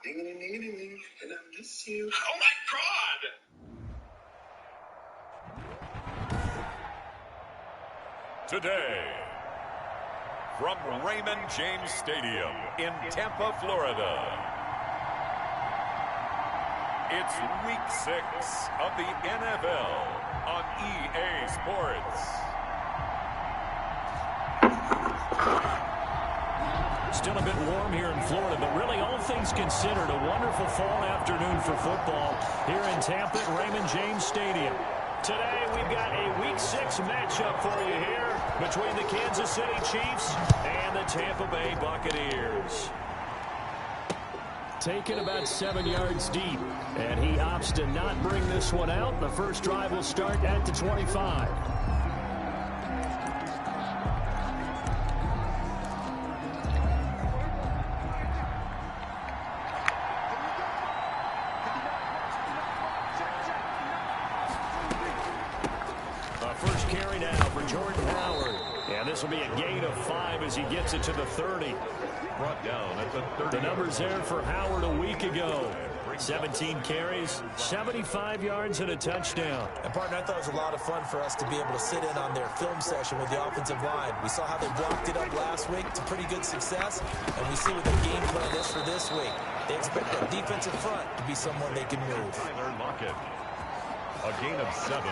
And I miss you. Oh my God! Today, from Raymond James Stadium in Tampa, Florida, it's Week 6 of the NFL on EA Sports. Still a bit warm here in Florida, but really all things considered, a wonderful fall afternoon for football here in Tampa at Raymond James Stadium. Today we've got a Week 6 matchup for you here between the Kansas City Chiefs and the Tampa Bay Buccaneers. Taken about 7 yards deep, and he opts to not bring this one out. The first drive will start at the 25. First carry now for Jordan Howard. And this will be a gain of 5 as he gets it to the 30. Brought down at the 30. The numbers there for Howard a week ago. 17 carries, 75 yards, and a touchdown. And, partner, I thought it was a lot of fun for us to be able to sit in on their film session with the offensive line. We saw how they blocked it up last week to pretty good success, and we see what their game plan is for this week. They expect that defensive front to be someone they can move. Tyler Lockett. A gain of 7.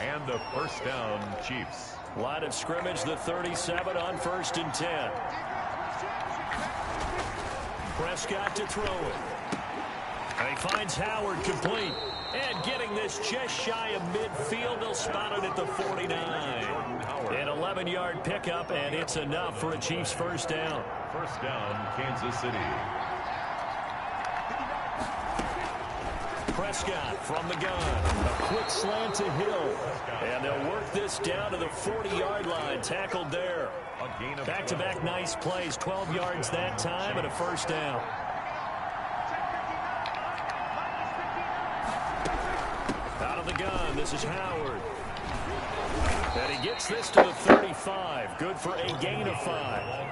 And a first down, Chiefs. Line of scrimmage, the 37 on 1st and 10. Prescott to throw it. And he finds Howard complete. And getting this just shy of midfield, they'll spot it at the 49. An 11-yard pickup, and it's enough for a Chiefs first down. First down, Kansas City. Prescott from the gun. A quick slant to Hill. And they'll work this down to the 40-yard line. Tackled there. Back-to-back nice plays. 12 yards that time and a first down. Out of the gun, this is Howard. And he gets this to the 35. Good for a gain of 5.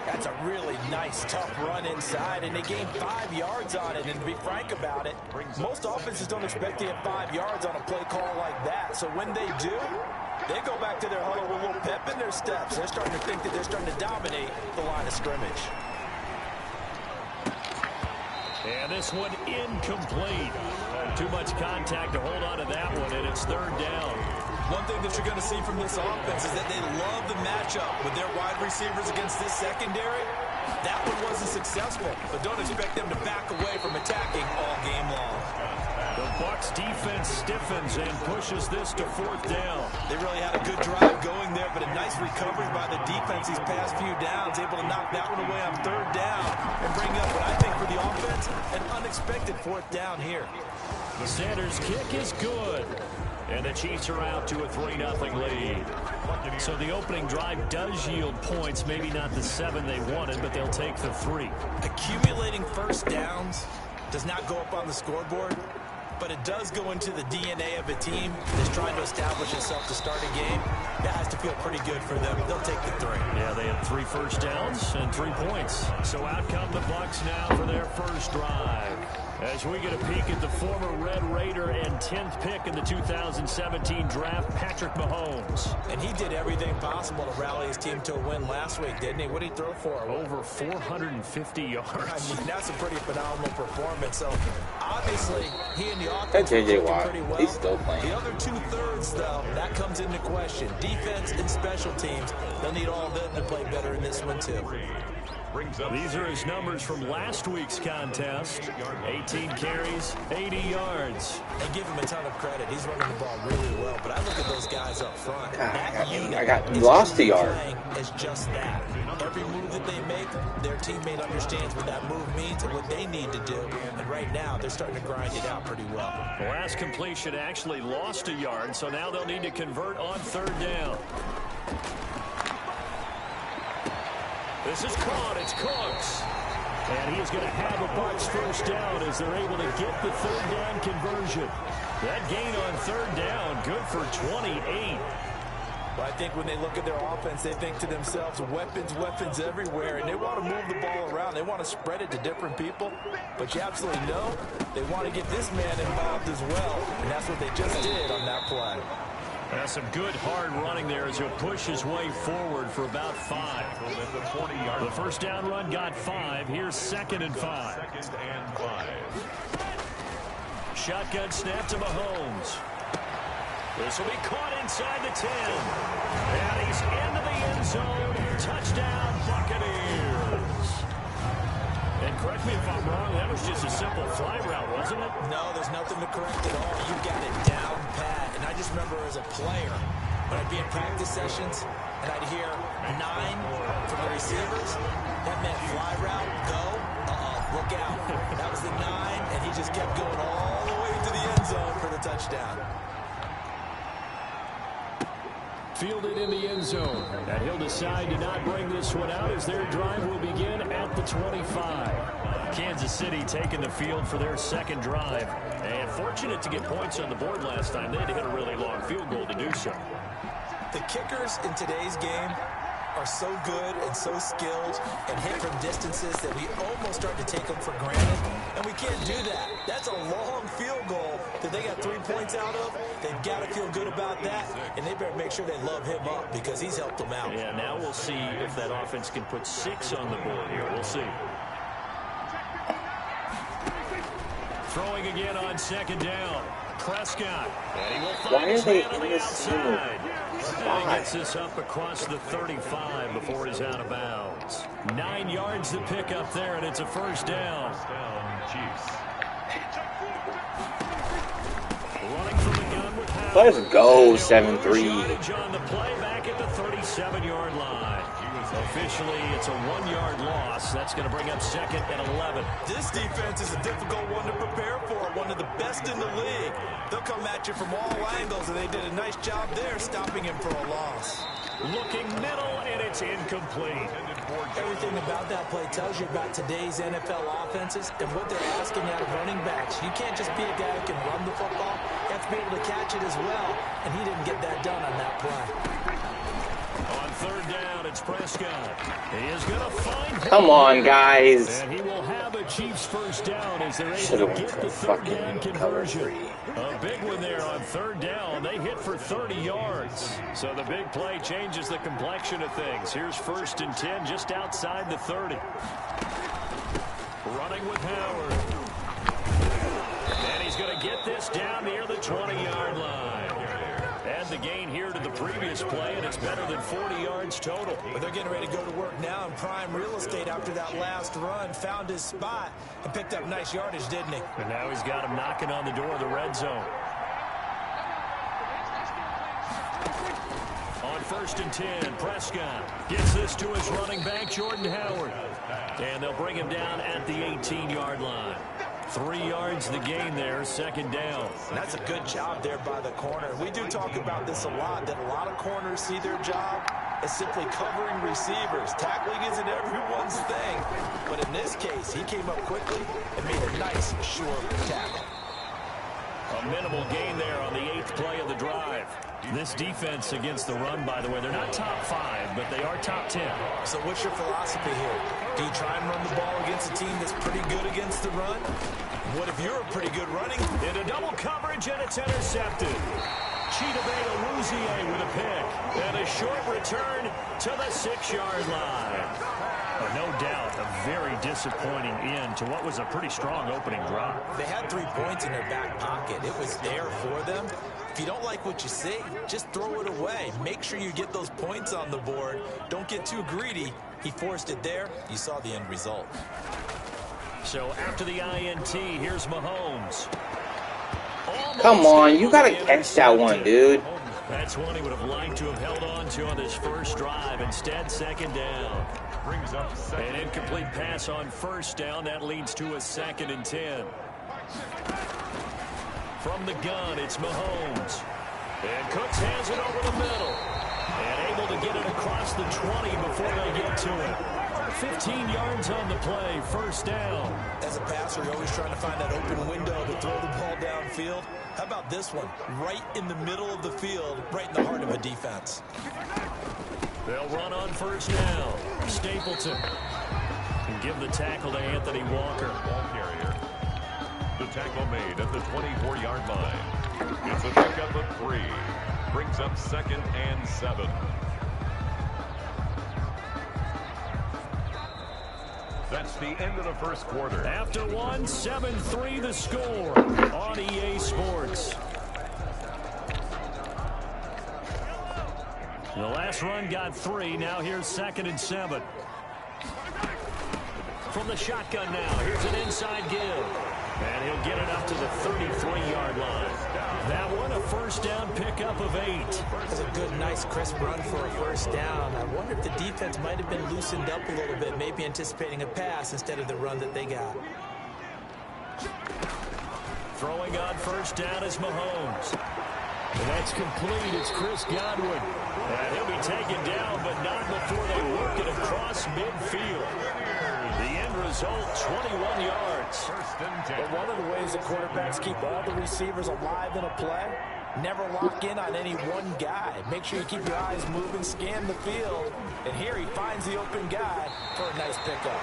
That's a really nice, tough run inside, and they gained 5 yards on it. And to be frank about it, most offenses don't expect to get 5 yards on a play call like that. So when they do, they go back to their huddle with a little pep in their steps. They're starting to think that they're starting to dominate the line of scrimmage. And this one incomplete. Too much contact to hold on to that one, and it's 3rd down. One thing that you're going to see from this offense is that they love the matchup with their wide receivers against this secondary. That one wasn't successful, but don't expect them to back away from attacking all game long. The Bucs defense stiffens and pushes this to 4th down. They really had a good drive going there, but a nice recovery by the defense these past few downs, able to knock that one away on 3rd down and bring up what I think for the offense, an unexpected 4th down here. The Sanders kick is good. And the Chiefs are out to a 3-0 lead. So the opening drive does yield points, maybe not the 7 they wanted, but they'll take the 3. Accumulating first downs does not go up on the scoreboard, but it does go into the DNA of a team that's trying to establish itself to start a game. That has to feel pretty good for them. They'll take the 3. Yeah, they have 3 first downs and 3 points. So out come the Bucs now for their first drive. As we get a peek at the former Red Raider and 10th pick in the 2017 draft, Patrick Mahomes. And he did everything possible to rally his team to a win last week, didn't he? What did he throw for? Over 450 yards. I mean, that's a pretty phenomenal performance. So, obviously, he and the offense are looking pretty well. He's still playing. The other 2/3, though, that comes into question. Defense and special teams, they'll need all of them to play better in this one, too. These are his numbers from last week's contest. 18 carries, 80 yards. And give him a ton of credit. He's running the ball really well. But I look at those guys up front. I got lost a yard. It's just that. Every move that they make, their teammate understands what that move means and what they need to do. And right now, they're starting to grind it out pretty well. The last completion actually lost a yard, so now they'll need to convert on 3rd down. This is caught. It's Cooks. And he is going to have a Bucs first down as they're able to get the 3rd down conversion. That gain on 3rd down, good for 28. Well, I think when they look at their offense, they think to themselves, weapons, weapons everywhere, and they want to move the ball around. They want to spread it to different people, but you absolutely know they want to get this man involved as well, and that's what they just did on that play. Some good hard running there as he'll push his way forward for about 5. The first down run got 5. Here's 2nd and 5. Shotgun snap to Mahomes. This will be caught inside the 10. And he's into the end zone. Touchdown, Buccaneers. And correct me if I'm wrong, that was just a simple fly route, wasn't it? No, there's nothing to correct at all. You got it down pat. And I just remember as a player, when I'd be in practice sessions, and I'd hear 9 from the receivers, that meant fly route, go, look out. That was the 9, and he just kept going all the way to the end zone for the touchdown. Fielded in the end zone. And he'll decide to not bring this one out as their drive will begin at the 25. Kansas City taking the field for their second drive. And fortunate to get points on the board last time. They had to hit a really long field goal to do so. The kickers in today's game are so good and so skilled and hit from distances that we almost start to take them for granted. And we can't do that. That's a long field goal that they got 3 points out of. They've got to feel good about that, and they better make sure they love him up because he's helped them out. Yeah, now we'll see if that offense can put 6 on the board here. We'll see. Throwing again on 2nd down. Prescott. And he will find his man on the outside. And he gets this up across the 35 before he's out of bounds. 9 yards to pick up there, and it's a first down. Running from the gun with Howard. Let's go, 7-3. On the play back at the 37-yard line. Officially, it's a 1-yard loss. That's going to bring up 2nd and 11. This defense is a difficult one to prepare for, one of the best in the league. They'll come at you from all angles, and they did a nice job there stopping him for a loss. Looking middle, and it's incomplete. Everything about that play tells you about today's NFL offenses and what they're asking out of running backs. You can't just be a guy who can run the football. You have to be able to catch it as well, and he didn't get that done on that play. On 3rd down, it's Prescott. He is going to find... Come on, guys. And he will have a Chiefs first down as they're able to get the 3rd down conversion. A big one there on 3rd down. They hit for 30 yards. So the big play changes the complexion of things. Here's 1st and 10 just outside the 30. Running with Howard. And he's going to get this down near the 20-yard line. Add the gain here to the previous play, and it's better than 40 yards total. But they're getting ready to go to work now in prime real estate after that last run. Found his spot and picked up nice yardage, didn't he? And now he's got him knocking on the door of the red zone. On 1st and 10, Prescott gets this to his running back, Jordan Howard. And they'll bring him down at the 18-yard line. 3 yards the gain there, 2nd down. And that's a good job there by the corner. We do talk about this a lot, that a lot of corners see their job as simply covering receivers. Tackling isn't everyone's thing. But in this case, he came up quickly and made a nice, sure tackle. A minimal gain there on the 8th play of the drive. This defense against the run, by the way, they're not top 5, but they are top 10. So what's your philosophy here? Do you try and run the ball against a team that's pretty good against the run? What if you're pretty good running? Into double coverage, and it's intercepted. Chidobe Awuzie with a pick. And a short return to the 6-yard line. No doubt a very disappointing end to what was a pretty strong opening drive. They had 3 points in their back pocket. It was there for them. If you don't like what you see, just throw it away. Make sure you get those points on the board. Don't get too greedy. He forced it there. You saw the end result. So after the INT, here's Mahomes. Come on, you got to catch that one, dude. That's one he would have liked to have held on to on this first drive. Instead, 2nd down. Brings up an incomplete pass on 1st down. That leads to a 2nd and 10. From the gun, it's Mahomes. And Cooks has it over the middle. And able to get it across the 20 before they get to it. 15 yards on the play, 1st down. As a pass passer, you're always trying to find that open window to throw the ball downfield. How about this one? Right in the middle of the field, right in the heart of a defense. They'll run on first down. Stapleton. And give the tackle to Anthony Walker. Ball carrier. The tackle made at the 24-yard line. It's a pickup of 3. Brings up 2nd and 7. That's the end of the first quarter. After one, 7-3 the score on EA Sports. The last run got 3. Now here's 2nd and 7. From the shotgun now, here's an inside give. And he'll get it up to the 33-yard line. That one, a first down pickup of 8. That's a good, nice, crisp run for a first down. I wonder if the defense might have been loosened up a little bit, maybe anticipating a pass instead of the run that they got. Throwing on first down is Mahomes. And that's complete. It's Chris Godwin. And he'll be taken down, but not before they work it across midfield. The end result, 21 yards. But one of the ways the quarterbacks keep all the receivers alive in a play, never lock in on any one guy. Make sure you keep your eyes moving, scan the field. And here he finds the open guy for a nice pickup.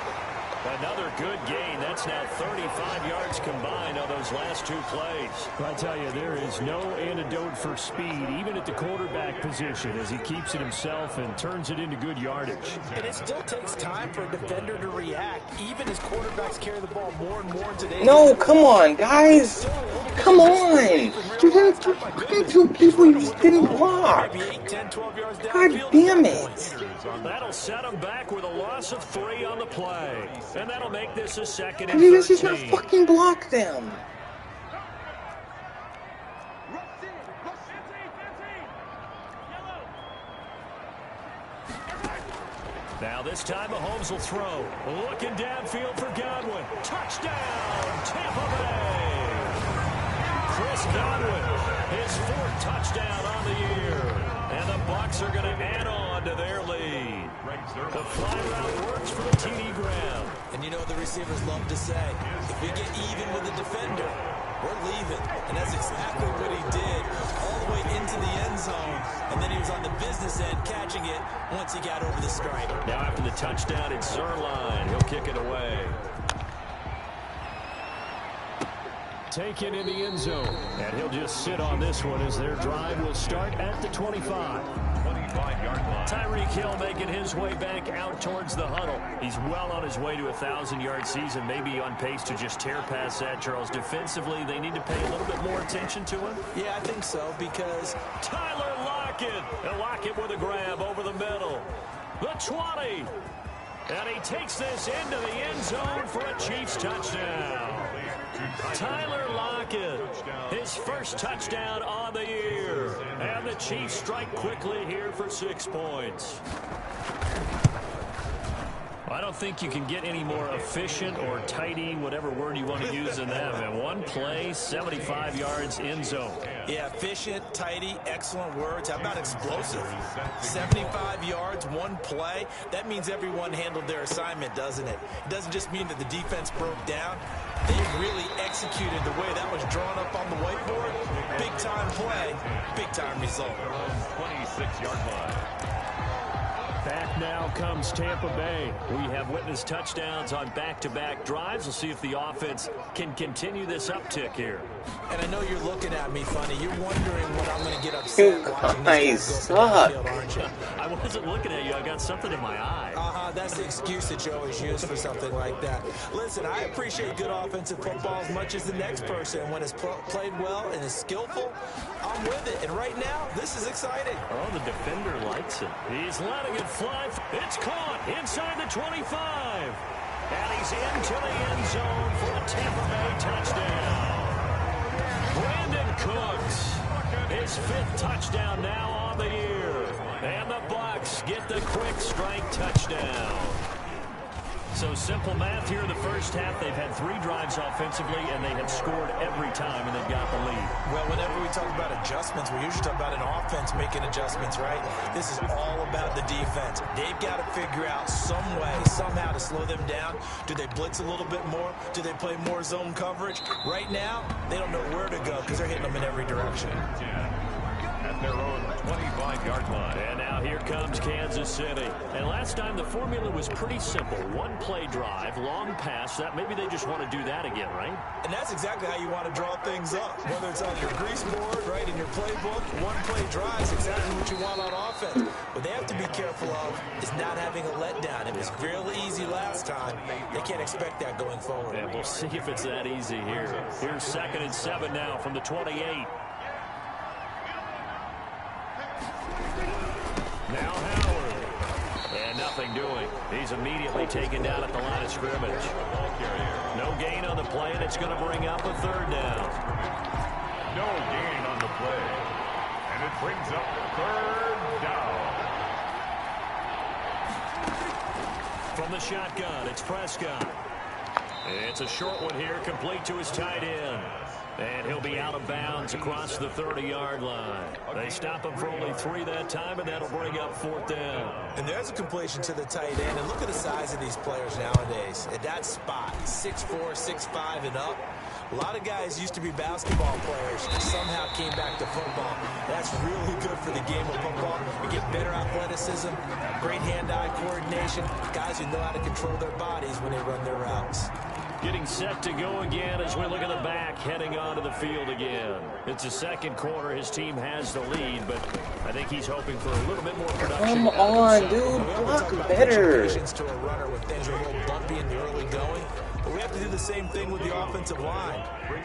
Another good gain. That's now 35 yards combined on those last 2 plays. I tell you, there is no antidote for speed, even at the quarterback position, as he keeps it himself and turns it into good yardage. And it still takes time for a defender to react, even as quarterbacks carry the ball more and more today. No, come on, guys. Come on. You had fucking 2 people you just didn't block. God damn it. That'll set him back with a loss of 3 on the play. And that'll make this a 2nd and 13. You guys just not fucking block them. Now this time Mahomes will throw. Looking downfield for Godwin. Touchdown, Tampa Bay. Chris Godwin, his 4th touchdown on the year. And the Bucs are going to add on to their lead. The fly route works for the TD ground. And you know what the receivers love to say? If we get even with the defender, we're leaving. And that's exactly what he did all the way into the end zone. And then he was on the business end catching it once he got over the stripe. Now after the touchdown, it's Zerline. He'll kick it away. Taken in the end zone. And he'll just sit on this one as their drive will start at the 25. 25-yard line. Tyreek Hill making his way back out towards the huddle. He's well on his way to a 1,000-yard season, maybe on pace to just tear past that, Charles. Defensively, they need to pay a little bit more attention to him. Yeah, I think so, because Tyler Lockett. And Lockett with a grab over the middle. The 20. And he takes this into the end zone for a Chiefs touchdown. Tyler Lockett, his first touchdown on the year. And the Chiefs strike quickly here for 6 points. I don't think you can get any more efficient or tidy, whatever word you want to use in that. And one play, 75 yards in zone. Yeah, efficient, tidy, excellent words. How about explosive? 75 yards, one play. That means everyone handled their assignment, doesn't it? It doesn't just mean that the defense broke down. They really executed the way that was drawn up on the whiteboard. Big-time play, big-time result. 26-yard line. Back now comes Tampa Bay. We have witnessed touchdowns on back-to-back drives. We'll see if the offense can continue this uptick here. And I know you're looking at me funny. You're wondering when I'm going to get upset You watching guys this guy go suck. for the field, aren't you? I wasn't looking at you. I got something in my eye. That's the excuse that you always use for something like that. Listen, I appreciate good offensive football as much as the next person. When it's played well and is skillful, I'm with it. And right now, this is exciting. Oh, the defender likes it. He's letting it fly. It's caught inside the 25. And he's into the end zone for a Tampa Bay touchdown. Brandon Cooks, his 5th touchdown now on the year. And the Bucs get the quick strike touchdown. So simple math here in the first half. They've had 3 drives offensively, and they have scored every time, and they've got the lead. Well, whenever we talk about adjustments, we usually talk about an offense making adjustments, right? This is all about the defense. They've got to figure out some way, somehow to slow them down. Do they blitz a little bit more? Do they play more zone coverage? Right now, they don't know where to go because they're hitting them in every direction. At their own 25-yard line. And now here comes Kansas City. And last time the formula was pretty simple. 1-play drive, long pass. That maybe they just want to do that again, right? And that's exactly how you want to draw things up. Whether it's on your grease board, right, in your playbook, 1-play drive is exactly what you want on offense. What they have to be careful of is not having a letdown. It was really easy last time. They can't expect that going forward. And we'll see if it's that easy here. Here's 2nd and 7 now from the 28. Now Howard. And nothing doing. He's immediately taken down at the line of scrimmage. No gain on the play, and it's going to bring up a 3rd down. No gain on the play. And it brings up 3rd down. From the shotgun, it's Prescott. It's a short one here, complete to his tight end. And he'll be out of bounds across the 30-yard line. They stop him for only 3 that time, and that'll bring up 4th down. And there's a completion to the tight end. And look at the size of these players nowadays. At that spot, 6'4", 6'5", and up. A lot of guys used to be basketball players and somehow came back to football. That's really good for the game of football. You get better athleticism, great hand-eye coordination, guys who know how to control their bodies when they run their routes. Getting set to go again as we look at the back, heading onto the field again. It's the 2nd quarter. His team has the lead, but I think he's hoping for a little bit more production. Come on, dude. Block better. To a runner when things are a little bumpy in the early going. But we have to do the same thing with the offensive line.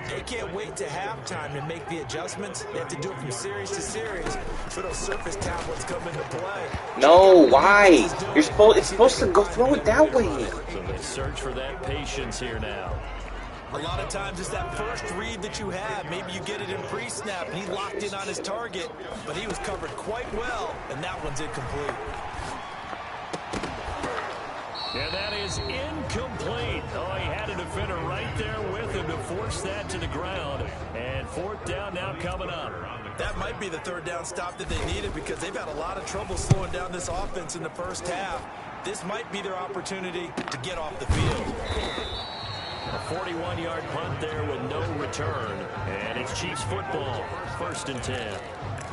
They can't wait to halftime to make the adjustments. They have to do it from series to series for those surface tablets come into play. No, why? It's supposed to go throw it that way. So they search for that patience here now. A lot of times it's that first read that you have. Maybe you get it in pre-snap, and he locked in on his target, but he was covered quite well, and that one's incomplete. And that is incomplete. Oh, he had a defender right there with him to force that to the ground. And 4th down now coming up. That might be the 3rd down stop that they needed because they've had a lot of trouble slowing down this offense in the first half. This might be their opportunity to get off the field. A 41-yard punt there with no return. And it's Chiefs football. 1st and 10.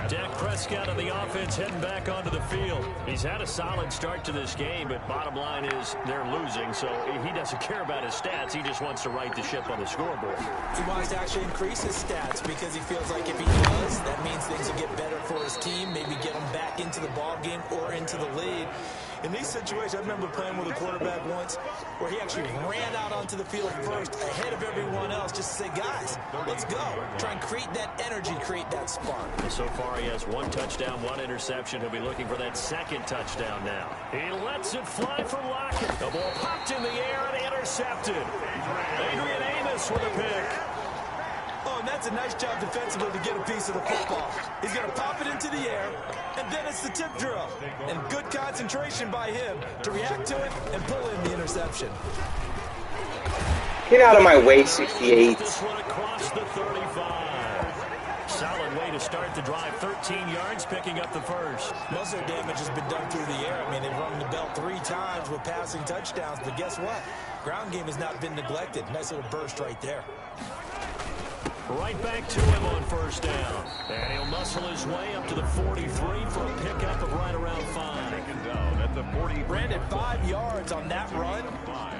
Dak Prescott on the offense heading back onto the field. He's had a solid start to this game, but bottom line is they're losing, so he doesn't care about his stats. He just wants to right the ship on the scoreboard. He wants to actually increase his stats because he feels like if he does, that means things will get better for his team, maybe get him back into the ball game or into the lead. In these situations, I remember playing with a quarterback once where he actually ran out onto the field first ahead of everyone else just to say, guys, let's go. Try and create that energy, create that spark. So far, he has 1 touchdown, 1 interception. He'll be looking for that 2nd touchdown now. He lets it fly from Lockett. The ball popped in the air and intercepted. Adrian Amos with a pick. Oh, and that's a nice job defensively to get a piece of the football. He's going to pop it into the air, and then it's the tip drill. And good concentration by him to react to it and pull in the interception. Get out of my way, 68. This one across the 35. Solid way to start the drive. 13 yards, picking up the first. Most of their damage has been done through the air. I mean, they've rung the bell 3 times with passing touchdowns, but guess what? Ground game has not been neglected. Nice little burst right there. Right back to him on 1st down. And he'll muscle his way up to the 43 for a pickup of right around 5. Taken down at the 40. Brandon, 5 yards on that run.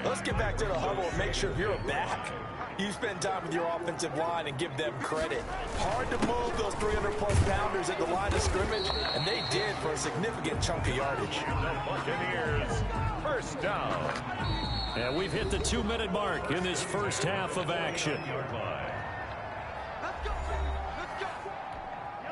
Let's get back to the huddle and make sure you're a back. You spend time with your offensive line and give them credit. Hard to move those 300-plus pounders at the line of scrimmage, and they did for a significant chunk of yardage. The Buccaneers, 1st down. And we've hit the 2-minute mark in this first half of action.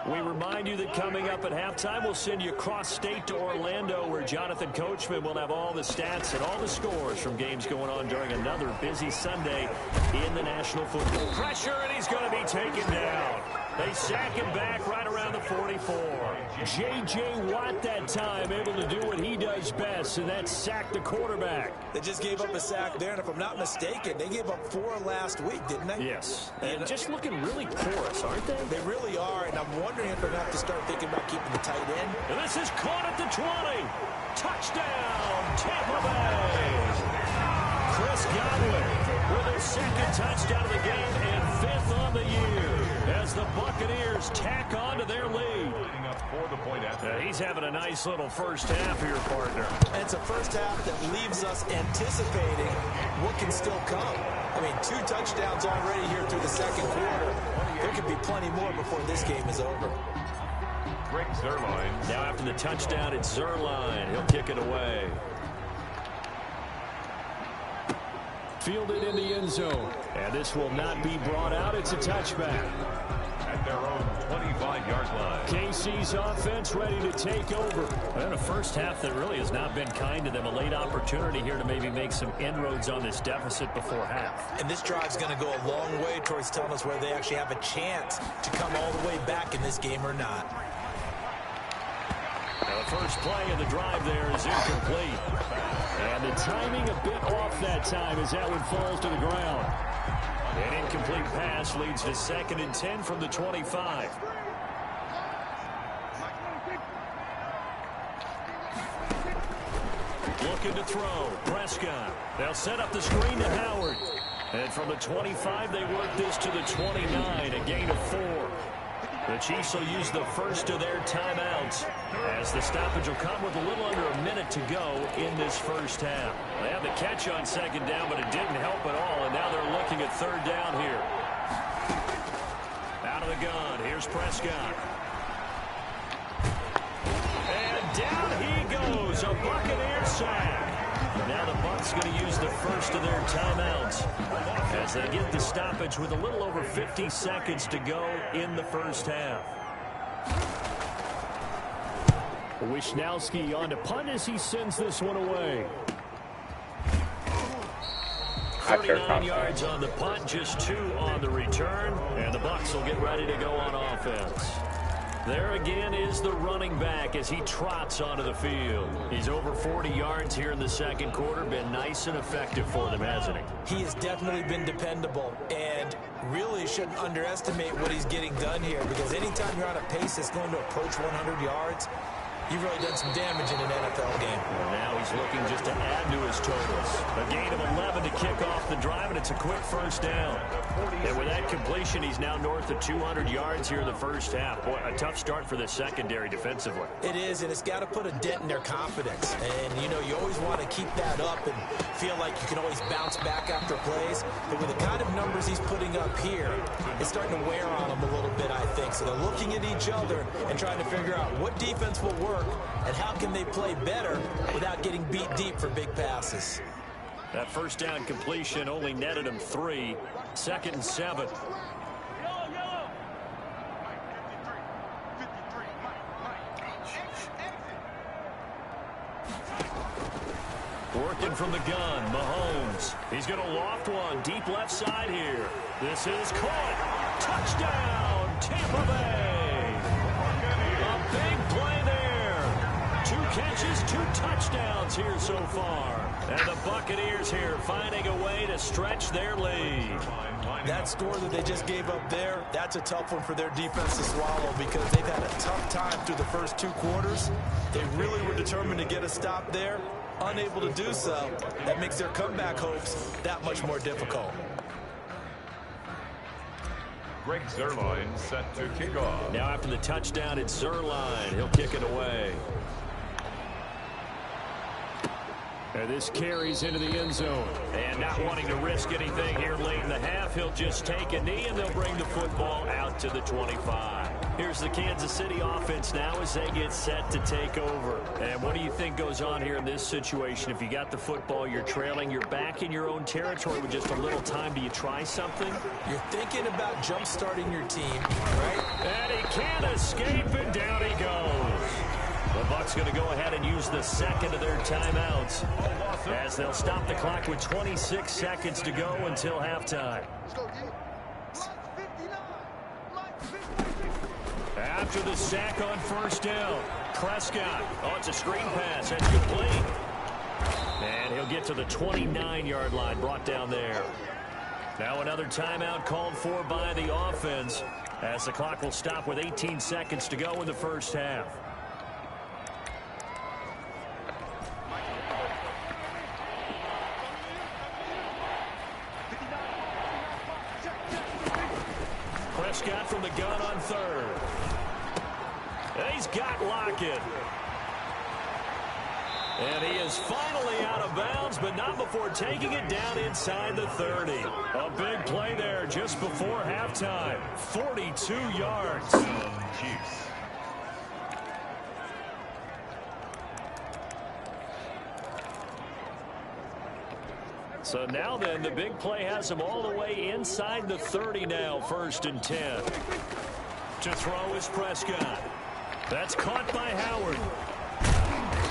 We remind you that coming up at halftime, we'll send you cross-state to Orlando, where Jonathan Coachman will have all the stats and all the scores from games going on during another busy Sunday in the National Football. Pressure, and he's going to be taken down. They sack him back right around the 44. J.J. Watt that time able to do what he does best, and that's sack the quarterback. They just gave up a sack there, and if I'm not mistaken, they gave up 4 last week, didn't they? Yes. And just looking really porous, aren't they? They really are, and I'm wondering if they're going to have to start thinking about keeping the tight end. And this is caught at the 20. Touchdown, Tampa Bay. Chris Godwin with his second touchdown of the game and 5th on the year as the Buccaneers tack on to their lead. He's having a nice little first half here, partner. And it's a first half that leaves us anticipating what can still come. I mean, 2 touchdowns already here through the second quarter. There could be plenty more before this game is over. Greg Zuerlein. Now after the touchdown, it's Zuerlein. He'll kick it away. Fielded in the end zone. And this will not be brought out. It's a touchback. At their own 25-yard line. KC's offense ready to take over. And a first half that really has not been kind to them. A late opportunity here to maybe make some inroads on this deficit before half. And this drive's going to go a long way towards telling us whether they actually have a chance to come all the way back in this game or not. Now the first play of the drive there is incomplete. And the timing a bit off that time as that one falls to the ground. An incomplete pass leads to 2nd and 10 from the 25. Looking to throw. Prescott. They'll set up the screen to Howard. And from the 25, they work this to the 29, a gain of 4. The Chiefs will use the first of their timeouts as the stoppage will come with a little under a minute to go in this first half. They have the catch on 2nd down, but it didn't help at all, and now they're looking at 3rd down here. Out of the gun, here's Prescott. And down he goes, a Buccaneer sack. Now the Bucs going to use the first of their timeouts as they get the stoppage with a little over 50 seconds to go in the first half. Wisnowski on to punt as he sends this one away. 39 yards on the punt, just 2 on the return, and the Bucs will get ready to go on offense. There again is the running back as he trots onto the field. He's over 40 yards here in the second quarter. Been nice and effective for them, hasn't he? He has definitely been dependable, and really shouldn't underestimate what he's getting done here, because anytime you're on a pace that's going to approach 100 yards, you've really done some damage in an NFL game. Well, now he's looking just to add to his totals. A gain of 11 to kick off the drive, and it's a quick first down. And with that completion, he's now north of 200 yards here in the first half. Boy, a tough start for the secondary defensively. It is, and it's got to put a dent in their confidence. And, you know, you always want to keep that up and feel like you can always bounce back after plays. But with the kind of numbers he's putting up here, it's starting to wear on them a little bit, I think. So they're looking at each other and trying to figure out what defense will work and how can they play better without getting beat deep for big passes. That first down completion only netted him 3. 2nd and 7. Working from the gun, Mahomes. He's going to loft one deep left side here. This is caught. Touchdown, Tampa Bay. A big play there. 2 catches, 2 touchdowns here so far. And the Buccaneers here finding a way to stretch their lead. That score that they just gave up there, that's a tough one for their defense to swallow because they've had a tough time through the first 2 quarters. They really were determined to get a stop there. Unable to do so, that makes their comeback hopes that much more difficult. Greg Zuerlein set to kick off. Now after the touchdown, it's Zuerlein. He'll kick it away. And this carries into the end zone. And not wanting to risk anything here late in the half, he'll just take a knee, and they'll bring the football out to the 25. Here's the Kansas City offense now as they get set to take over. And what do you think goes on here in this situation? If you got the football, you're trailing, you're back in your own territory with just a little time. Do you try something? You're thinking about jump-starting your team, right? And he can't escape, and down he goes. The Bucs going to go ahead and use the second of their timeouts as they'll stop the clock with 26 seconds to go until halftime. After the sack on first down, Prescott. Oh, it's a screen pass. That's complete. And he'll get to the 29-yard line, brought down there. Now another timeout called for by the offense, as the clock will stop with 18 seconds to go in the first half. Prescott from the gun on third. And he's got Lockett. And he is finally out of bounds, but not before taking it down inside the 30. A big play there just before halftime. 42 yards. So now then, the big play has him all the way inside the 30 now, 1st and 10. To throw is Prescott. That's caught by Howard.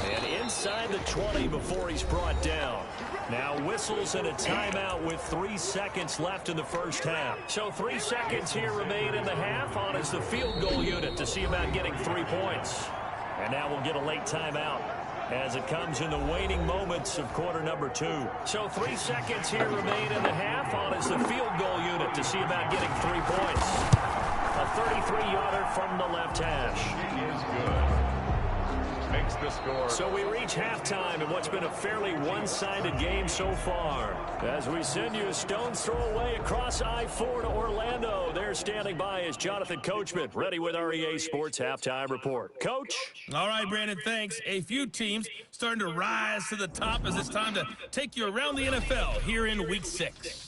And inside the 20 before he's brought down. Now whistles and a timeout with 3 seconds left in the first half. So 3 seconds here remain in the half. On is the field goal unit to see about getting 3 points. And now we'll get a late timeout as it comes in the waning moments of quarter number 2. So 3 seconds here remain in the half. On is the field goal unit to see about getting 3 points. A 33-yarder from the left hash. He is good. Makes the score. So we reach halftime in what's been a fairly one-sided game so far. As we send you a stone's throw away across I-4 to Orlando. There standing by is Jonathan Coachman, ready with our EA Sports Halftime Report. Coach? All right, Brandon, thanks. A few teams starting to rise to the top as it's time to take you around the NFL here in Week 6.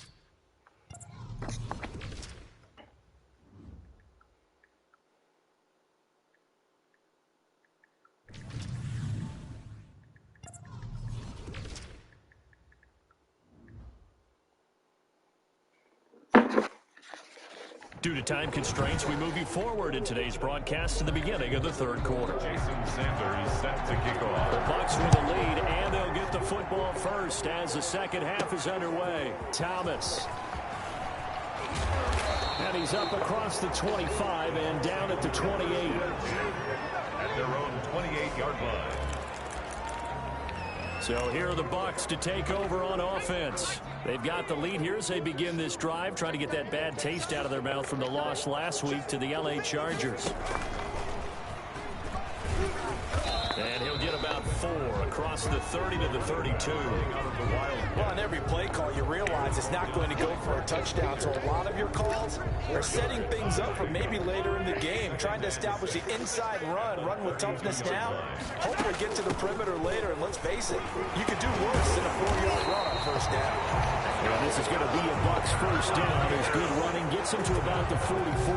Due to time constraints, we move you forward in today's broadcast to the beginning of the third quarter. Jason Sanders set to kick off. The Bucs with the lead, and they'll get the football first as the second half is underway. Thomas. And he's up across the 25 and down at the 28. At their own 28-yard line. So here are the Bucs to take over on offense. They've got the lead here as they begin this drive, trying to get that bad taste out of their mouth from the loss last week to the LA Chargers. And he'll get about 4 across the 30 to the 32. Well, on every play call, you realize it's not going to go for a touchdown. So a lot of your calls are setting things up for maybe later in the game, trying to establish the inside run with toughness now. Hopefully get to the perimeter later, and let's face it, you could do worse than a 4-yard run on first down. And this is going to be a Bucs first down. His good running gets him to about the 44.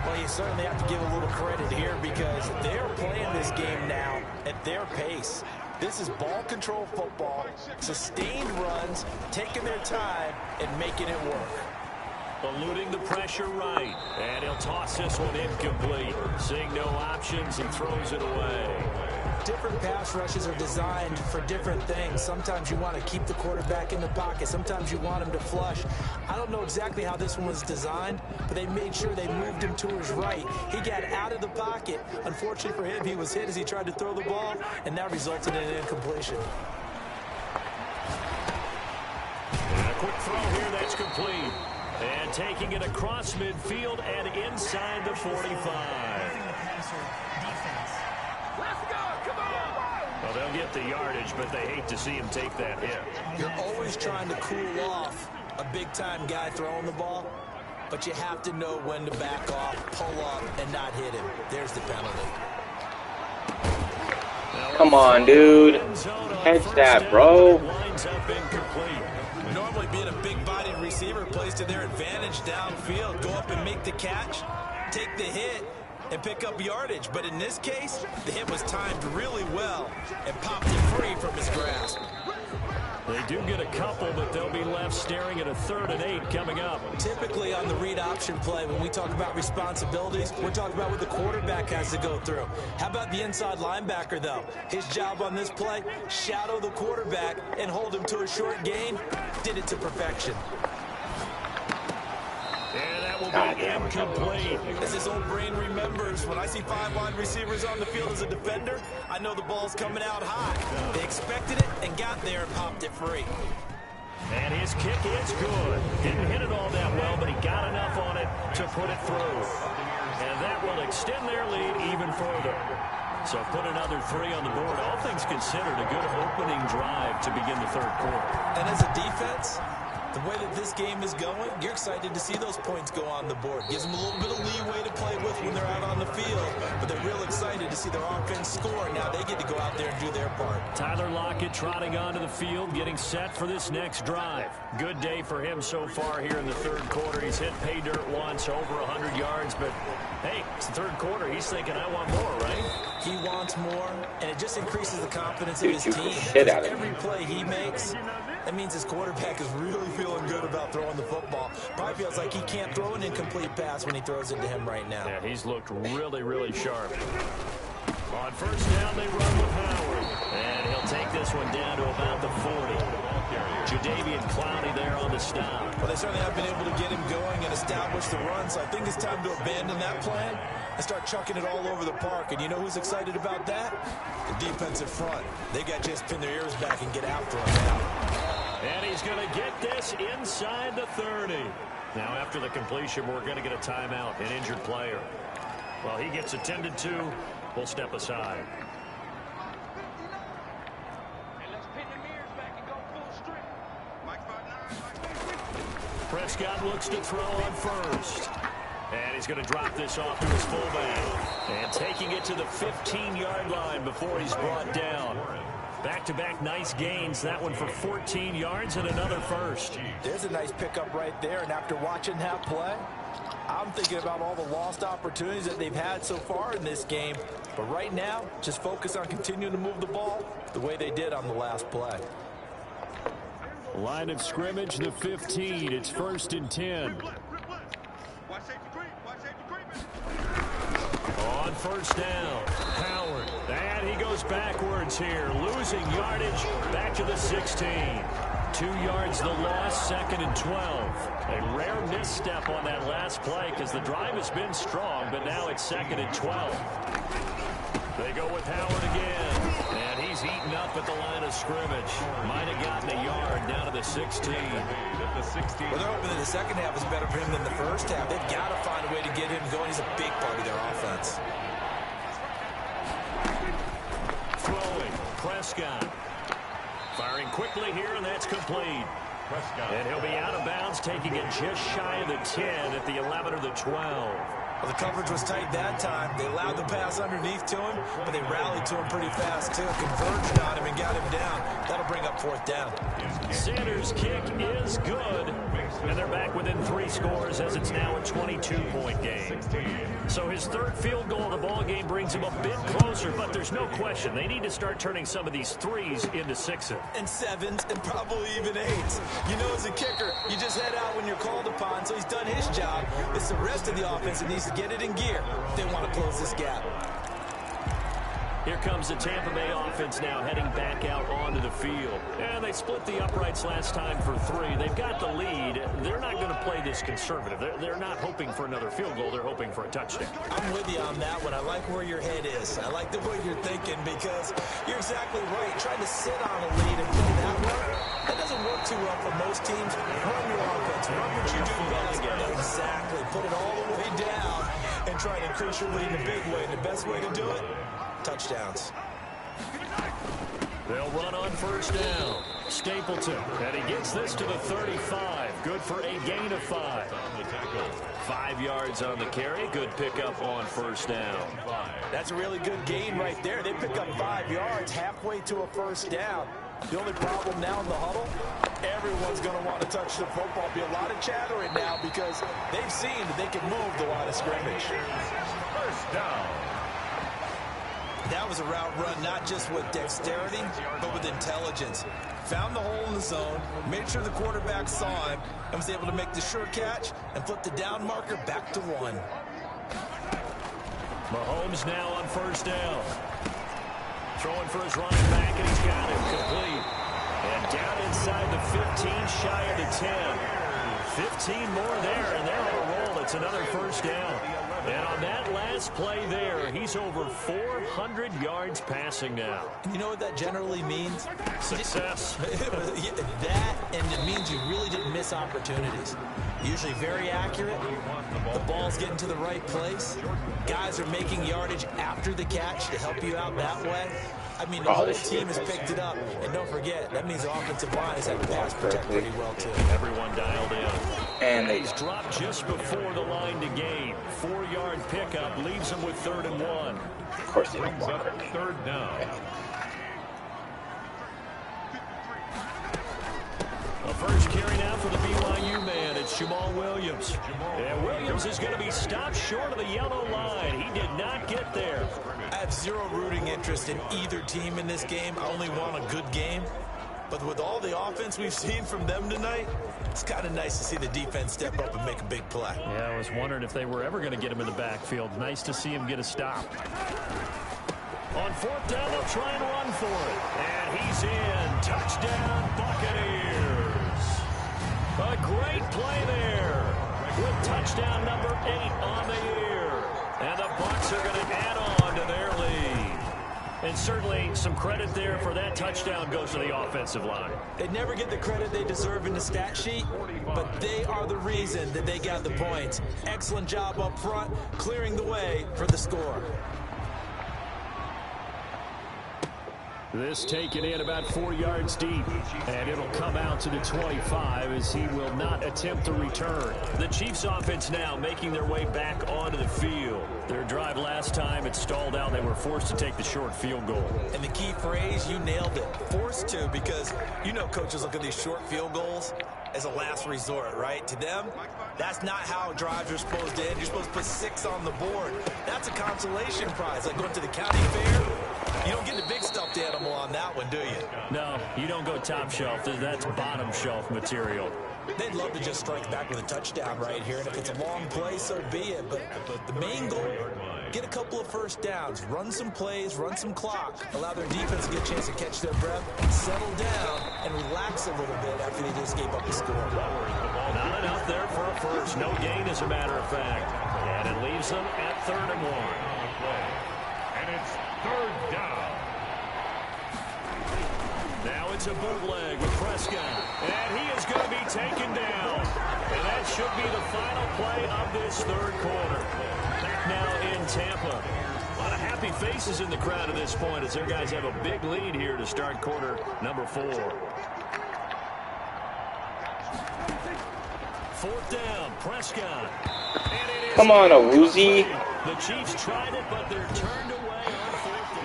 Well, you certainly have to give a little credit here because they're playing this game now at their pace. This is ball control football, sustained runs, taking their time and making it work. Eluding the pressure right. And he'll toss this one incomplete. Seeing no options, he throws it away. Different pass rushes are designed for different things. Sometimes you want to keep the quarterback in the pocket. Sometimes you want him to flush. I don't know exactly how this one was designed, but they made sure they moved him to his right. He got out of the pocket. Unfortunately for him, he was hit as he tried to throw the ball, and that resulted in an incompletion. And a quick throw here, that's complete. And taking it across midfield and inside the 45. Well, they'll get the yardage, but they hate to see him take that hit. You're always trying to cool off a big-time guy throwing the ball, but you have to know when to back off, pull up, and not hit him. There's the penalty. Come on, dude. Catch that, bro. Normally being a big-bodied receiver plays to their advantage downfield. Go up and make the catch, take the hit, and pick up yardage. But in this case, the hit was timed really well and popped it free from his grasp. They do get a couple, but they'll be left staring at a 3rd and 8 coming up. Typically on the read option play, when we talk about responsibilities, we're talking about what the quarterback has to go through. How about the inside linebacker, though? His job on this play, shadow the quarterback and hold him to a short gain. Did it to perfection. And that will God damn it. Incomplete. As his old brain remembers, when I see 5 wide receivers on the field as a defender, I know the ball's coming out high. They expected it and got there and popped it free. And his kick is good. Didn't hit it all that well, but he got enough on it to put it through. And that will extend their lead even further. So put another 3 on the board. All things considered, a good opening drive to begin the third quarter. And as a defense, the way that this game is going, you're excited to see those points go on the board. Gives them a little bit of leeway to play with when they're out on the field, but they're real excited to see their offense score. Now they get to go out there and do their part. Tyler Lockett trotting onto the field, getting set for this next drive. Good day for him so far here in the third quarter. He's hit pay dirt once, over 100 yards, but hey, it's the third quarter. He's thinking, I want more, right? He wants more, and it just increases the confidence of his team. Every play he makes, that means his quarterback is really feeling good about throwing the football. Probably feels like he can't throw an incomplete pass when he throws it to him right now. Yeah, he's looked really, really sharp. On first down, they run with Howard. And he'll take this one down to about the 40. Jadeveon Clowney there on the stop. Well, they certainly have been able to get him going and establish the run, so I think it's time to abandon that plan and start chucking it all over the park. And you know who's excited about that? The defensive front. They got to just pin their ears back and get after him now. And he's going to get this inside the 30. Now, after the completion, we're going to get a timeout, an injured player. Well, he gets attended to. We'll step aside. Prescott looks to throw on first. And he's going to drop this off to his fullback. And taking it to the 15-yard line before he's brought down. Back-to-back nice gains. That one for 14 yards and another first. There's a nice pickup right there. And after watching that play, I'm thinking about all the lost opportunities that they've had so far in this game. But right now, just focus on continuing to move the ball the way they did on the last play. Line of scrimmage, the 15. It's 1st and 10. On first down, Howard. And he goes backwards here, losing yardage back to the 16. 2 yards the loss, 2nd and 12. A rare misstep on that last play because the drive has been strong, but now it's 2nd and 12. They go with Howard again. And he's eaten up at the line of scrimmage. Might have gotten a yard down to the 16. Well, they're hoping that the second half is better for him than the first half. They've got to find a way to get him going. He's a big part of their offense. Throwing, Prescott. Firing quickly here, and that's complete. And he'll be out of bounds, taking it just shy of the 10 at the 11 or the 12. Well, the coverage was tight that time. They allowed the pass underneath to him, but they rallied to him pretty fast, too. Converged on him and got him down. That'll bring up 4th down. Sanders' kick is good. And they're back within 3 scores as it's now a 22-point game. So his 3rd field goal of the ball game brings him a bit closer, but there's no question they need to start turning some of these 3s into 6s. And 7s and probably even 8s. You know, as a kicker, you just head out when you're called upon, so he's done his job. It's the rest of the offense that needs to get it in gear if they want to close this gap. Here comes the Tampa Bay offense now heading back out onto the field. And they split the uprights last time for 3. They've got the lead. They're not going to play this conservative. They're not hoping for another field goal. They're hoping for a touchdown. I'm with you on that one. I like where your head is. I like the way you're thinking because you're exactly right. Trying to sit on a lead and play that one, that doesn't work too well for most teams. Run your offense. Run what you do best. Exactly. Put it all the way down and try to increase your lead in a big way. And the best way to do it, touchdowns. They'll run on first down. Stapleton, and he gets this to the 35. Good for a gain of 5. 5 yards on the carry. Good pickup on first down. That's a really good gain right there. They pick up 5 yards halfway to a first down. The only problem now in the huddle, everyone's going to want to touch the football. Be a lot of chattering now because they've seen that they can move the line of scrimmage. First down. That was a route run not just with dexterity, but with intelligence. Found the hole in the zone, made sure the quarterback saw him, and was able to make the sure catch and flip the down marker back to 1. Mahomes now on first down. Throwing for his running back, and he's got it complete. And down inside the 15, shy of the 10. 15 more there, and they're on a roll at it's another first down. And on that last play there, he's over 400 yards passing now. You know what that generally means? Success. That, and it means you really didn't miss opportunities. Usually very accurate. The ball's getting to the right place. Guys are making yardage after the catch to help you out that way. I mean, the whole team has picked it up. And don't forget, that means the offensive line has had to pass protect pretty well, too. Everyone dialed in. And He's dropped just before the line to gain. 4-yard pickup leaves him with 3rd and 1. Of course they don't block it. 3rd down. The first carry now for the BYU man. It's Jamal Williams. And Williams is going to be stopped short of the yellow line. He did not get there. I have zero rooting interest in either team in this game. I only want a good game. But with all the offense we've seen from them tonight, it's kind of nice to see the defense step up and make a big play. Yeah, I was wondering if they were ever going to get him in the backfield. Nice to see him get a stop. On 4th down, they'll try and run for it. And he's in. Touchdown, Buccaneers. A great play there with touchdown number 8 on the year. And the Bucs are going to add on to their lead. And certainly some credit there for that touchdown goes to the offensive line. They never get the credit they deserve in the stat sheet, but they are the reason that they got the points. Excellent job up front, clearing the way for the score. This taken in about 4 yards deep, and it'll come out to the 25 as he will not attempt to return. The Chiefs offense now making their way back onto the field. Their drive last time, it stalled out. They were forced to take the short field goal. And the key phrase, you nailed it, forced to, because you know coaches look at these short field goals as a last resort, right? To them, that's not how drives are supposed to end. You're supposed to put 6 on the board. That's a consolation prize, like going to the county fair. You don't get the big stuffed animal on that one, do you? No, you don't go top shelf. That's bottom shelf material. They'd love to just strike back with a touchdown right here, and if it's a long play, so be it. But the main goal, get a couple of first downs, run some plays, run some clock, allow their defense to get a chance to catch their breath, settle down, and relax a little bit after they just gave up the score. Not enough there for a first. No gain, as a matter of fact. And it leaves them at 3rd and 1. And it's 3rd down. Now it's a bootleg with Prescott. And he is going to be taken down. And that should be the final play of this 3rd quarter. Back now in Tampa. A lot of happy faces in the crowd at this point as their guys have a big lead here to start quarter number 4. 4th down, Prescott. Come on, Awuzie. The Chiefs tried it, but they're turned away on 4th down.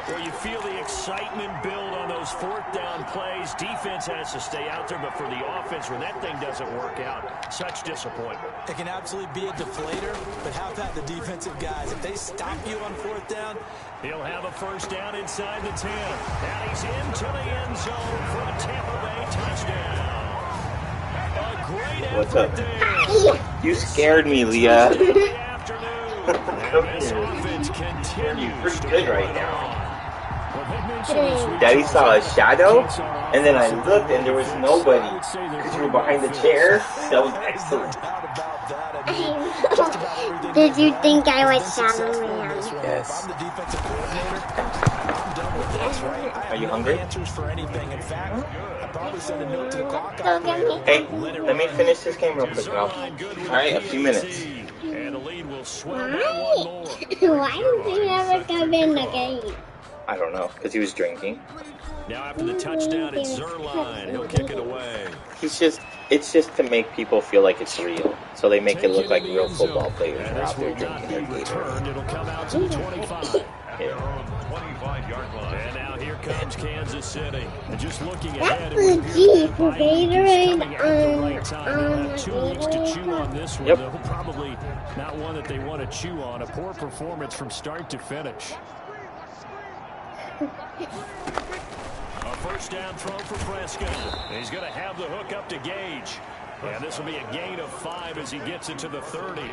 Where you feel the excitement build on those 4th down plays. Defense has to stay out there, but for the offense, when that thing doesn't work out, such disappointment. It can absolutely be a deflator, but how about the defensive guys? If they stop you on 4th down, he'll have a first down inside the 10. And he's into the end zone for a Tampa Bay touchdown. A great effort there. You scared me, Leah. This offense continues pretty good right now. Daddy saw a shadow, and then I looked, and there was nobody. Because you were behind the chair. That was excellent. Did you think I was shadowing him? Yes. Are you hungry? Hey, let me finish this game real quick, Ralph. Alright, a few minutes. Why? Why did he never come in the game? I don't know, because he was drinking. Now after the touchdown, it's Zerline. He'll kick it away. It's just to make people feel like it's real. So they make it look like real football players are out there drinking their Gatorade. It'll come out to the 25. Yeah. 25-yard line. And now here comes Kansas City. And just looking ahead, That's legit Gatorade on 2 weeks to chew on this one. Yep. Though probably not one that they want to chew on. A poor performance from start to finish. A first down throw for Prescott. He's going to have the hook up to Gage. And this will be a gain of 5 as he gets it to the 30.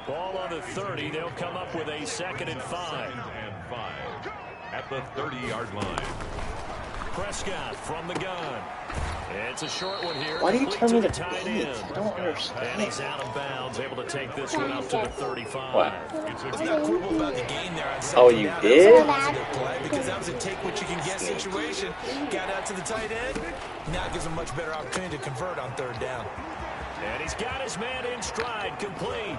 Ball on the 30. They'll come up with a 2nd and 5. At the 30-yard line. Prescott from the gun. It's a short one here. Why do you tell me to tight beat? end. I don't understand. And he's out of bounds, able to take this one up to the 35. What? It's not quibble about the game there. On Oh, second you down. did? That was a positive play because that was a take what you can get situation. Got out to the tight end. Now gives him a much better opportunity to convert on third down. And he's got his man in stride, complete.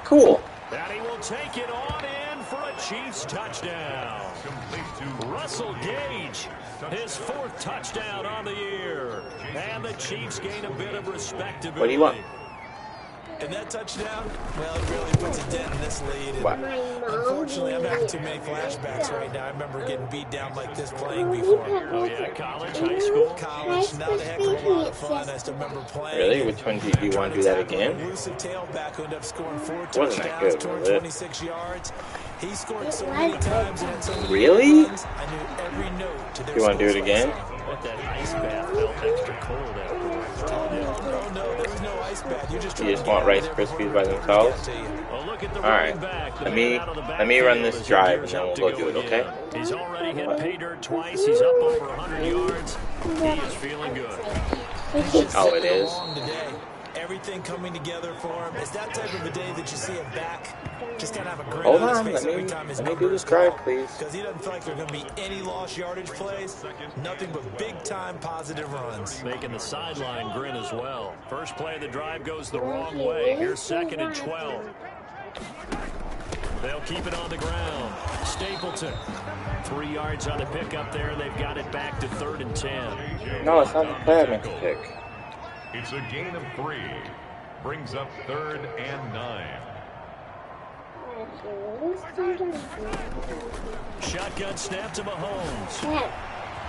Cool. And he will take it on in for a Chiefs touchdown. Russell Gage, his 4th touchdown on the year. And the Chiefs gain a bit of respectability. What do you want? And that touchdown, well, it really puts a dent in this lead. And What? unfortunately, I'm having too many flashbacks right now. I remember getting beat down like this playing before. Oh, yeah, college, high school. College, not a heck of a lot of fun. I still remember playing. Really? Which one do you want to do that again? Elusive tailback who ended up scoring 4 Wasn't that touchdowns, good, was it? 226 yards. He scored so many times and had so many Really? runs. I knew every note to their You want to do it score again? But that ice bath felt extra cold afterwards. Oh, no, there was no ice bath. You're You just want Rice Krispies by themselves? Well, look at the Alright. running back. Let me run this drive and then we'll go do it, okay? He's already hit pay dirt twice. He's up over 100 yards. He is feeling good. Oh, it is? Everything coming together for him. It's that type of a day that you see him back. Just kind of have a grin Hold on his on, face let every time his me number do is this drive, called. please. Because he doesn't feel like there are going to be any lost yardage plays. Nothing but big-time positive runs. Making the sideline grin as well. First play of the drive goes the wrong way. Here's 2nd and 12. They'll keep it on the ground. Stapleton. 3 yards on the pickup there. They've got it back to 3rd and 10. No, it's not the play I meant to pick. It's a gain of 3. Brings up 3rd and 9. Shotgun snap to Mahomes.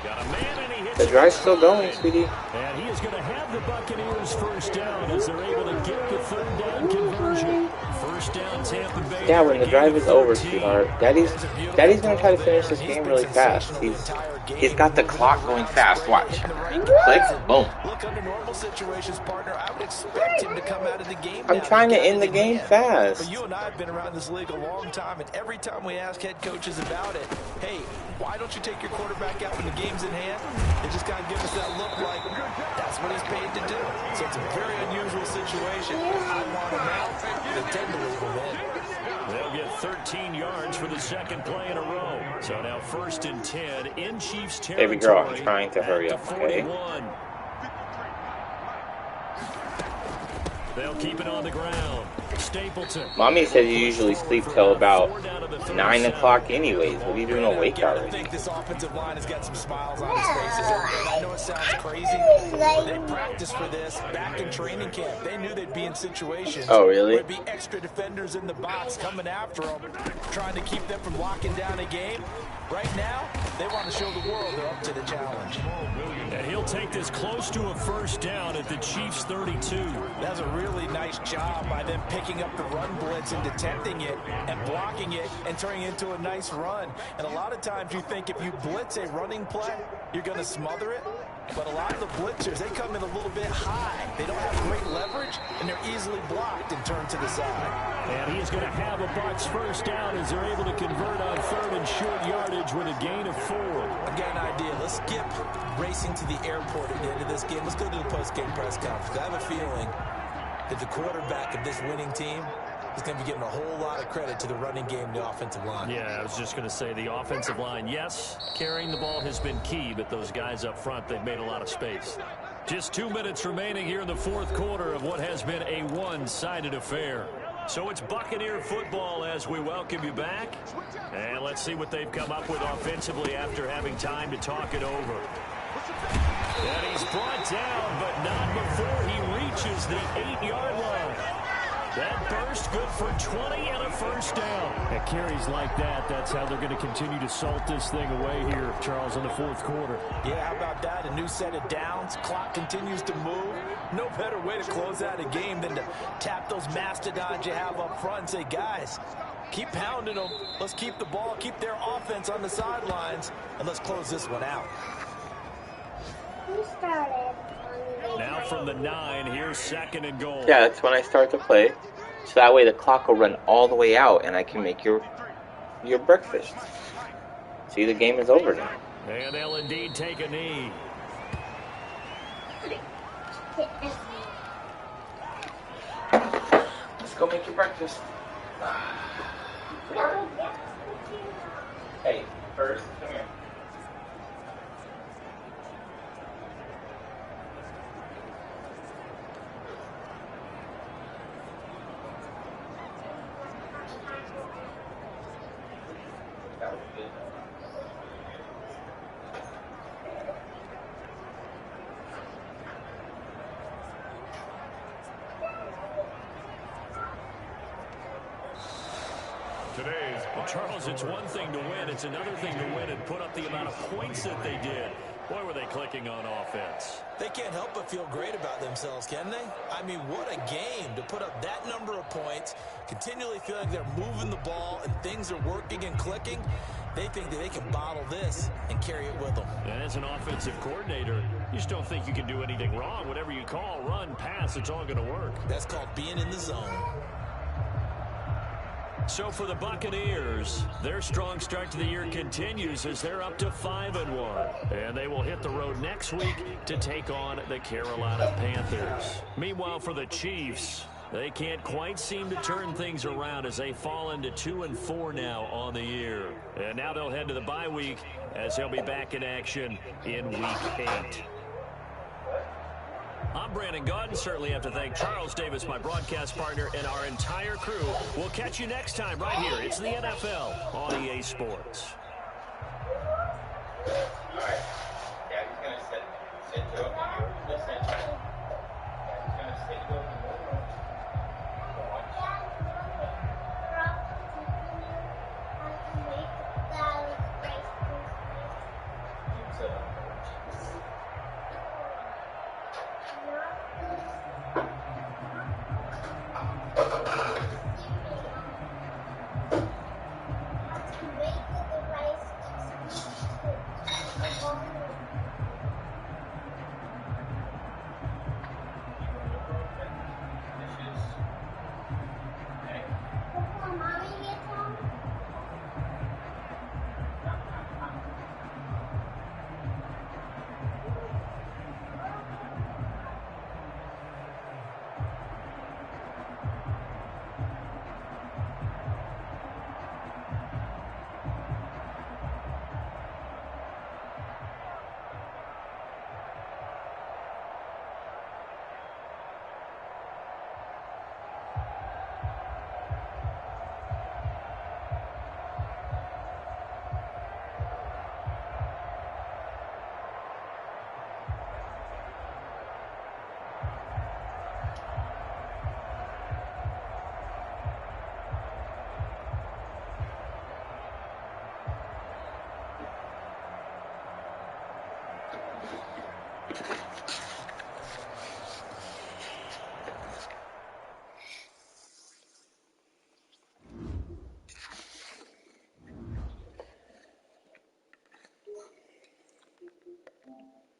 Got a man and he hits The drive's still going, sweetie. And he is going to have the Buccaneers first down as they're able to get the 3rd down conversion. First down, Tampa Bay. Yeah, when the drive is over, sweetheart, Daddy's gonna try to finish this game really fast. He's got the clock going fast. Watch. Click, boom. Look, under normal situations, partner, I would expect him to come out of the game. I'm trying to end the game fast. But you and I have been around this league a long time, and every time we ask head coaches about it, hey, why don't you take your quarterback out when the game's in hand? They just kind of give us that look like that's what he's paid to do. So it's a very unusual situation. I want him out. They tend to leave him in. They'll get 13 yards for the 2nd play in a row. So now 1st and 10 in Chiefs territory. Baby girl, I'm trying to hurry up, okay? They'll keep it on the ground. Stapleton. Mommy said you usually sleep till about 9 o'clock anyways. What are you doing awake I already? think this offensive line has got some smiles on his faces. And I know it sounds crazy, but they practiced for this back in training camp. They knew they'd be in situations Oh, really? where there'd be extra defenders in the box coming after them, trying to keep them from locking down a game. Right now, they want to show the world they're up to the challenge. And he'll take this close to a first down at the Chiefs' 32. That's a really nice job by them picking up the run blitz and detecting it and blocking it and turning it into a nice run. And a lot of times you think if you blitz a running play, you're going to smother it. But a lot of the blitzers, they come in a little bit high. They don't have great leverage, and they're easily blocked and turned to the side. And he's going to have a Bucs first down as they're able to convert on 3rd and short yardage with a gain of 4. I've got an idea. Let's skip racing to the airport at the end of this game. Let's go to the post-game press conference. I have a feeling that the quarterback of this winning team is going to be giving a whole lot of credit to the running game and the offensive line. Yeah, I was just going to say the offensive line, yes, carrying the ball has been key, but those guys up front, they've made a lot of space. Just 2 minutes remaining here in the 4th quarter of what has been a one-sided affair. So it's Buccaneer football as we welcome you back. And let's see what they've come up with offensively after having time to talk it over. And he's brought down, but not before he reaches the 8-yard line. That burst good for 20 and a first down. At carries like that, that's how they're going to continue to salt this thing away here, Charles, in the 4th quarter. Yeah, how about that? A new set of downs. Clock continues to move. No better way to close out a game than to tap those mastodons you have up front and say, guys, keep pounding them. Let's keep the ball, keep their offense on the sidelines, and let's close this one out. Now from the 9, here's 2nd and goal. Yeah, that's when I start to play. So that way the clock will run all the way out and I can make your breakfast. See, the game is over now. And they'll indeed take a knee. Let's go make your breakfast. Hey, first, come here. That was good. Well, Charles, it's one thing to win. It's another thing to win and put up the amount of points that they did. Boy, were they clicking on offense. They can't help but feel great about themselves, can they? I mean, what a game to put up that number of points, continually feeling they're moving the ball and things are working and clicking. They think that they can bottle this and carry it with them. And as an offensive coordinator, you just don't think you can do anything wrong. Whatever you call, run, pass, it's all going to work. That's called being in the zone. So for the Buccaneers, their strong start to the year continues as they're up to 5-1. And they will hit the road next week to take on the Carolina Panthers. Meanwhile, for the Chiefs, they can't quite seem to turn things around as they fall into 2-4 now on the year. And now they'll head to the bye week as they'll be back in action in Week 8. I'm Brandon Gaudin. Certainly have to thank Charles Davis, my broadcast partner, and our entire crew. We'll catch you next time right here. It's the NFL on EA Sports.